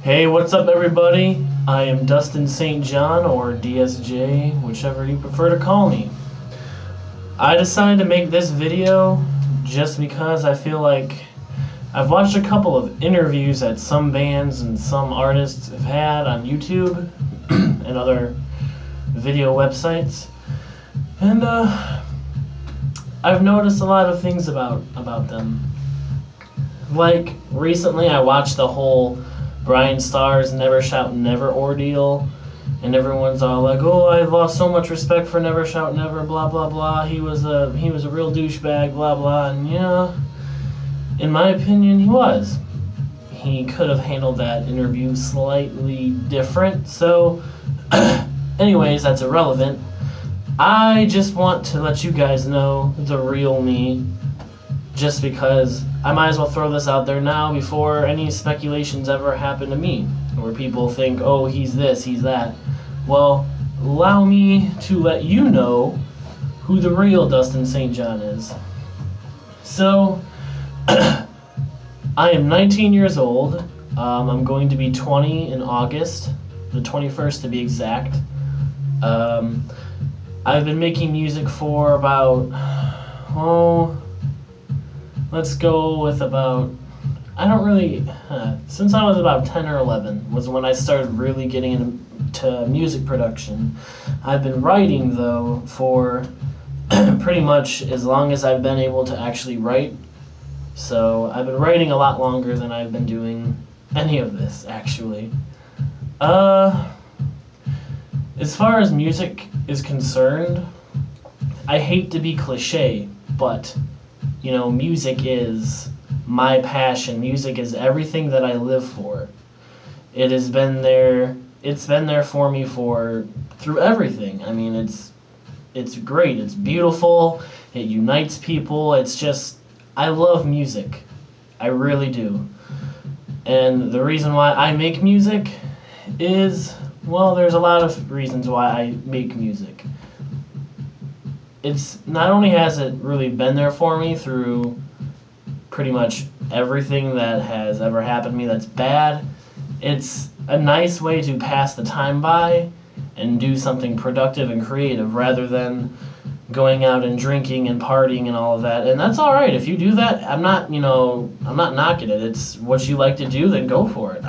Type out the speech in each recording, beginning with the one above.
Hey, what's up, everybody? I am Dustin St. John, or DSJ, whichever you prefer to call me. I decided to make this video just because I feel like I've watched a couple of interviews that some bands and some artists have had on YouTube and other video websites, and I've noticed a lot of things about them. Like, recently I watched the whole Brian Starr's Never Shout Never ordeal, and everyone's all like, "Oh, I lost so much respect for Never Shout Never, blah blah blah. He was a real douchebag, blah blah." And yeah, in my opinion, he was. He could have handled that interview slightly different. So, anyways, that's irrelevant. I just want to let you guys know the real me, just because I might as well throw this out there now before any speculations ever happen to me, where people think, oh, he's this, he's that. Well, allow me to let you know who the real Dustin St. John is. So, I am 19 years old. I'm going to be 20 in August, the 21st to be exact. I've been making music for about, let's go with about, since I was about 10 or 11 was when I started really getting into music production. I've been writing, though, for pretty much as long as I've been able to actually write. So I've been writing a lot longer than I've been doing any of this, actually. As far as music is concerned, I hate to be cliche, but music is my passion. Music is everything that I live for. It has been there. It's been there for me through everything. I mean, it's great. It's beautiful. It unites people. It's just, I love music. I really do. And the reason why I make music is, well, there's a lot of reasons why I make music. It's not only has it really been there for me through pretty much everything that has ever happened to me that's bad, it's a nice way to pass the time by and do something productive and creative rather than going out and drinking and partying and all of that. And that's all right if you do that. I'm not knocking it. It's what you like to do, then go for it.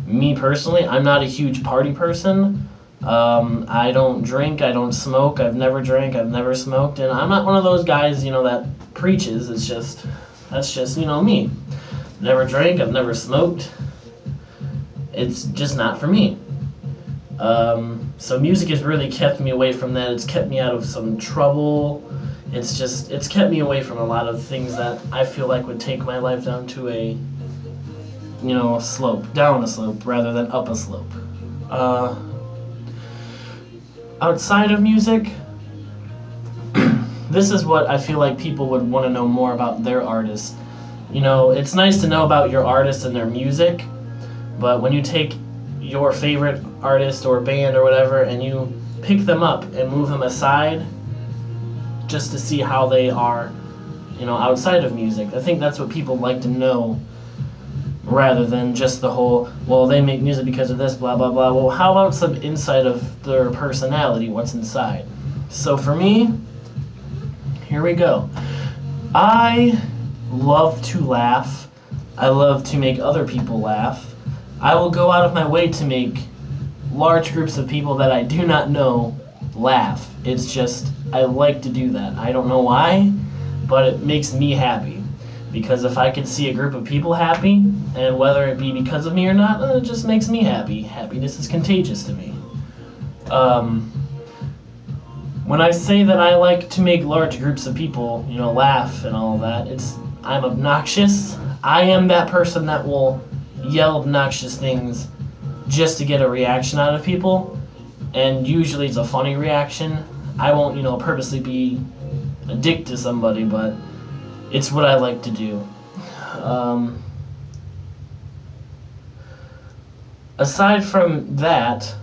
Me personally, I'm not a huge party person. I don't drink, I don't smoke, I've never drank, I've never smoked, and I'm not one of those guys, that preaches. That's just, me. Never drank, I've never smoked. It's just not for me. So music has really kept me away from that. It's kept me out of some trouble. It's kept me away from a lot of things that I feel like would take my life down to a slope, down a slope rather than up a slope. Outside of music, this is what I feel like people would want to know more about their artist. It's nice to know about your artist and their music, but when you take your favorite artist or band or whatever and you pick them up and move them aside just to see how they are, outside of music, I think that's what people like to know, rather than just the whole, well, they make music because of this, blah, blah, blah. Well, how about some insight of their personality, what's inside? So for me, here we go. I love to laugh. I love to make other people laugh. I will go out of my way to make large groups of people that I do not know laugh. It's just, I like to do that. I don't know why, but it makes me happy. Because if I could see a group of people happy, and whether it be because of me or not, it just makes me happy. Happiness is contagious to me. When I say that I like to make large groups of people, laugh and all that, I'm obnoxious. I am that person that will yell obnoxious things just to get a reaction out of people, and usually it's a funny reaction. I won't, purposely be a dick to somebody, but it's what I like to do. Aside from that,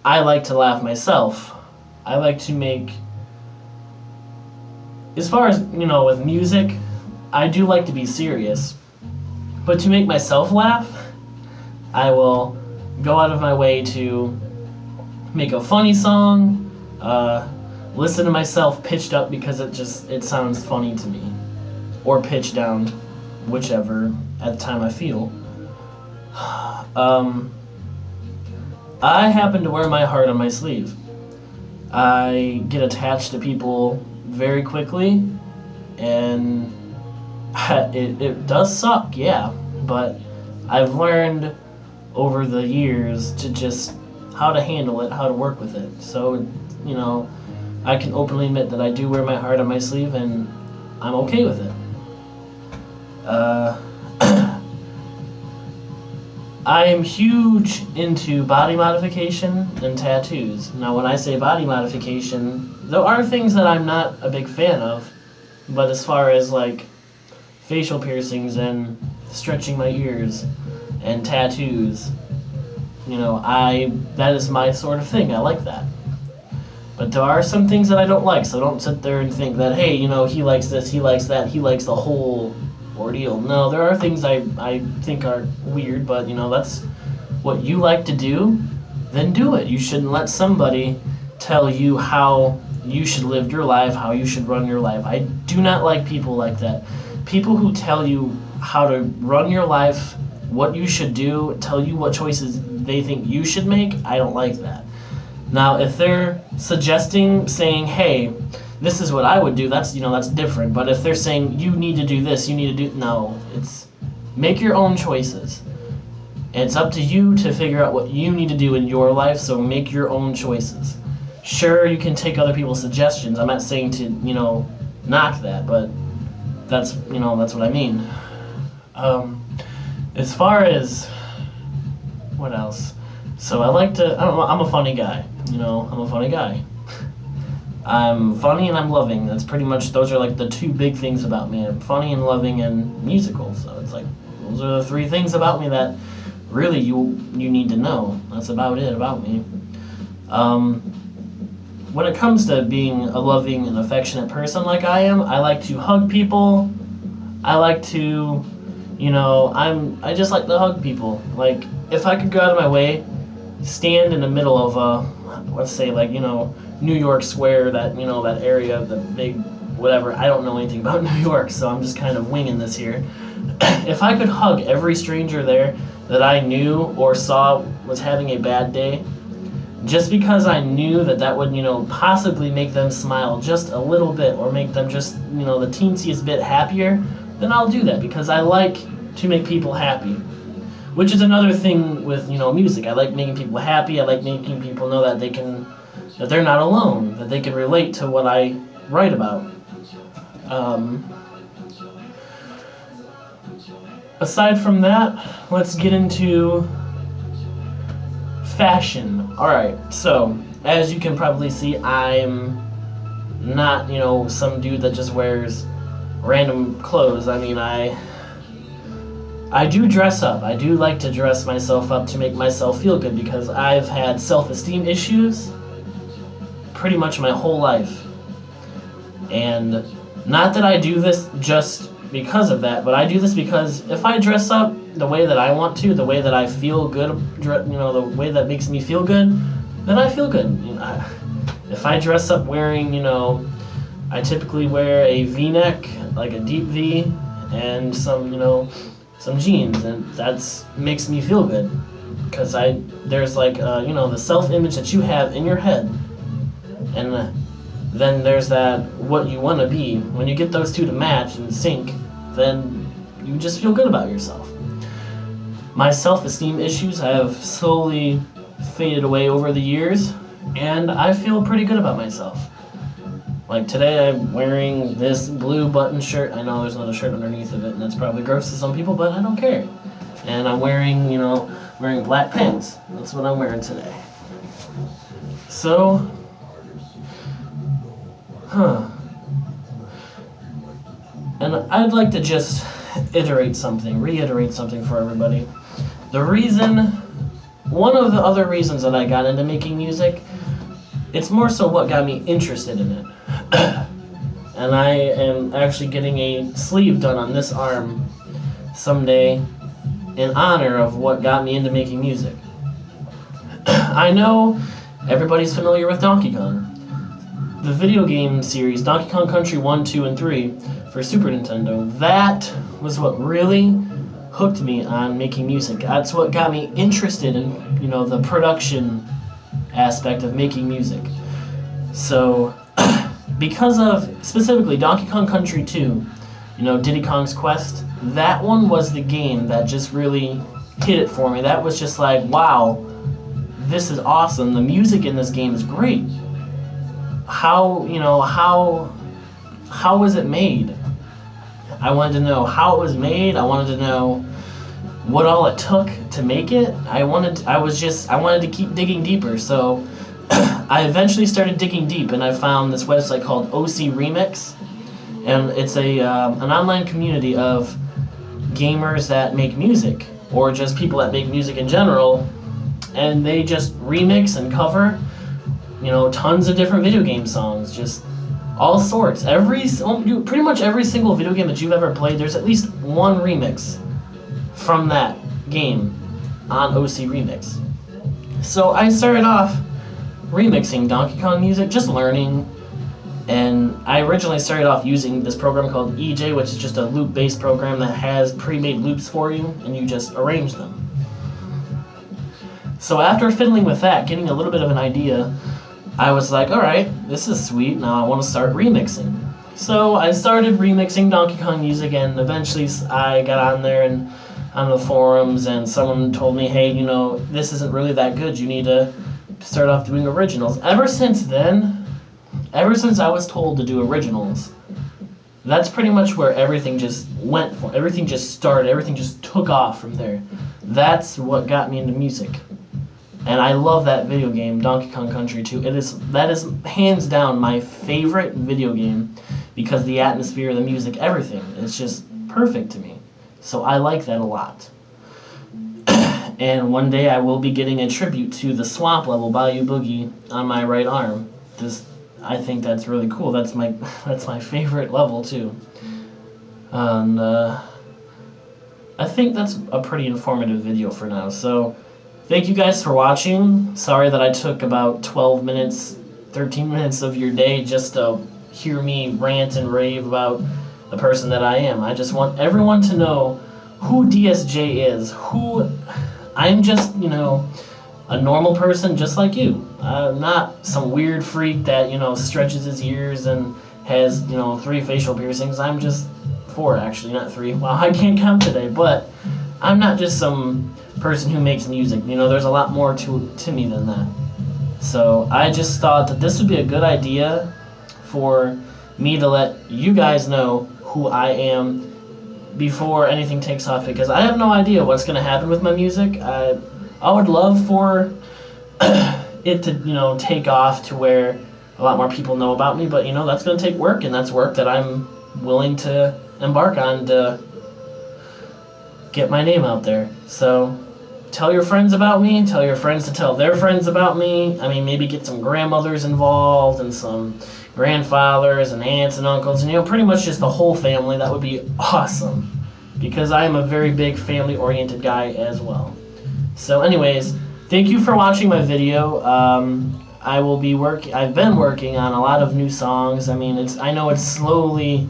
I like to laugh myself. I like to make, as far as, with music, I do like to be serious. But to make myself laugh, I will go out of my way to make a funny song, listen to myself pitched up because it sounds funny to me, or pitched down, whichever at the time I feel. I happen to wear my heart on my sleeve. I get attached to people very quickly, and it does suck, yeah, but I've learned over the years to just how to handle it, how to work with it. So, I can openly admit that I do wear my heart on my sleeve, and I'm okay with it. I am huge into body modification and tattoos. Now, when I say body modification, there are things that I'm not a big fan of, but as far as like facial piercings and stretching my ears and tattoos, that is my sort of thing. I like that. But there are some things that I don't like, so don't sit there and think that, hey, he likes this, he likes that, he likes the whole ordeal. No, there are things I think are weird, but that's what you like to do, then do it. You shouldn't let somebody tell you how you should live your life, how you should run your life. I do not like people like that. People who tell you how to run your life, what you should do, tell you what choices they think you should make, I don't like that. Now, if they're saying, hey, this is what I would do, that's different. But if they're saying, you need to do this, no, it's make your own choices. And it's up to you to figure out what you need to do in your life, so make your own choices. Sure, you can take other people's suggestions. I'm not saying to, knock that, but that's what I mean. As far as, what else? So I'm a funny guy, I'm a funny guy. I'm funny and I'm loving. That's pretty much, those are like the two big things about me. I'm funny and loving and musical. So it's like, those are the three things about me that really you need to know. That's about it about me. When it comes to being a loving and affectionate person like I am, I like to hug people. I like to, I just like to hug people. Like, if I could go out of my way, stand in the middle of let's say New York Square, that that area, the big whatever. I don't know anything about New York, so I'm just kind of winging this here. If I could hug every stranger there that I knew or saw was having a bad day, just because I knew that would possibly make them smile just a little bit, or make them just the teensiest bit happier, then I'll do that, because I like to make people happy. Which is another thing with music. I like making people happy. I like making people know that that they're not alone, that they can relate to what I write about. Aside from that, let's get into fashion. Alright, so as you can probably see, I'm not some dude that just wears random clothes. I mean, I do dress up. I do like to dress myself up to make myself feel good, because I've had self-esteem issues pretty much my whole life. And not that I do this just because of that, but I do this because if I dress up the way that I want to, the way that I feel good, the way that makes me feel good, then I feel good. If I dress up wearing, I typically wear a V-neck, like a deep V, and some jeans, and that makes me feel good, because there's the self-image that you have in your head, and then there's that what you want to be. When you get those two to match and sync, then you just feel good about yourself. My self-esteem issues have slowly faded away over the years, and I feel pretty good about myself. Like today, I'm wearing this blue button shirt. I know there's another shirt underneath of it, and that's probably gross to some people, but I don't care. And I'm wearing, wearing black pants. That's what I'm wearing today. So, and I'd like to just reiterate something for everybody. One of the other reasons that I got into making music, it's more so what got me interested in it. And I am actually getting a sleeve done on this arm someday, in honor of what got me into making music. I know everybody's familiar with Donkey Kong. The video game series Donkey Kong Country 1, 2, and 3 for Super Nintendo, that was what really hooked me on making music. That's what got me interested in, the production aspect of making music. So, because of specifically Donkey Kong Country 2, Diddy Kong's Quest, that one was the game that just really hit it for me. That was just like, wow, this is awesome. The music in this game is great. How was it made? I wanted to know how it was made. I wanted to know what all it took to make it. I wanted to keep digging deeper. So I eventually started digging deep, and I found this website called OC Remix, and it's an online community of gamers that make music, or just people that make music in general, and they just remix and cover, tons of different video game songs, just all sorts. Pretty much every single video game that you've ever played, there's at least one remix from that game on OC Remix. So I started off remixing Donkey Kong music, just learning, and I originally started off using this program called EJ, which is just a loop-based program that has pre-made loops for you, and you just arrange them. So after fiddling with that, getting a little bit of an idea, I was like, alright, this is sweet, now I want to start remixing. So I started remixing Donkey Kong music, and eventually I got on there and on the forums, and someone told me, hey, this isn't really that good, you need to start off doing originals. Ever since I was told to do originals, that's pretty much where everything just went for. Everything just started, everything just took off from there. That's what got me into music. And I love that video game, Donkey Kong Country 2. That is hands down my favorite video game, because the atmosphere, the music, everything, it's just perfect to me. So I like that a lot. And one day I will be getting a tribute to the Swamp level, Bayou Boogie, on my right arm. I think that's really cool. That's my favorite level too. And I think that's a pretty informative video for now. So thank you guys for watching. Sorry that I took about 12 minutes, 13 minutes of your day just to hear me rant and rave about the person that I am. I just want everyone to know who DSJ is. I'm just, a normal person just like you. I'm not some weird freak that, stretches his ears and has, 3 facial piercings. I'm just 4, actually, not 3. Well, I can't count today, but I'm not just some person who makes music. There's a lot more to me than that. So I just thought that this would be a good idea for me to let you guys know who I am before anything takes off, because I have no idea what's going to happen with my music. I would love for it to, take off to where a lot more people know about me, but, that's going to take work, and that's work that I'm willing to embark on to get my name out there. So tell your friends about me, tell your friends to tell their friends about me. I mean, maybe get some grandmothers involved and some grandfathers and aunts and uncles, and pretty much just the whole family. That would be awesome, because I am a very big family-oriented guy as well. So anyways, thank you for watching my video. I've been working on a lot of new songs. I mean, I know it's slowly,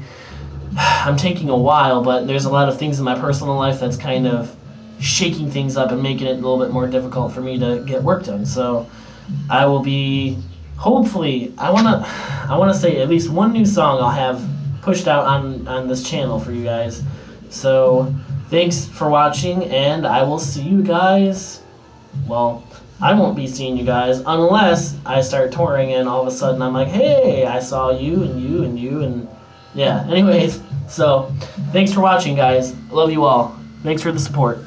I'm taking a while, but there's a lot of things in my personal life that's kind of shaking things up and making it a little bit more difficult for me to get work done. So I will be, hopefully, I want to say at least one new song I'll have pushed out on this channel for you guys. So thanks for watching, and I will see you guys. Well, I won't be seeing you guys unless I start touring and all of a sudden I'm like, hey, I saw you and you and you, and yeah. Anyways, so thanks for watching, guys. Love you all. Thanks for the support.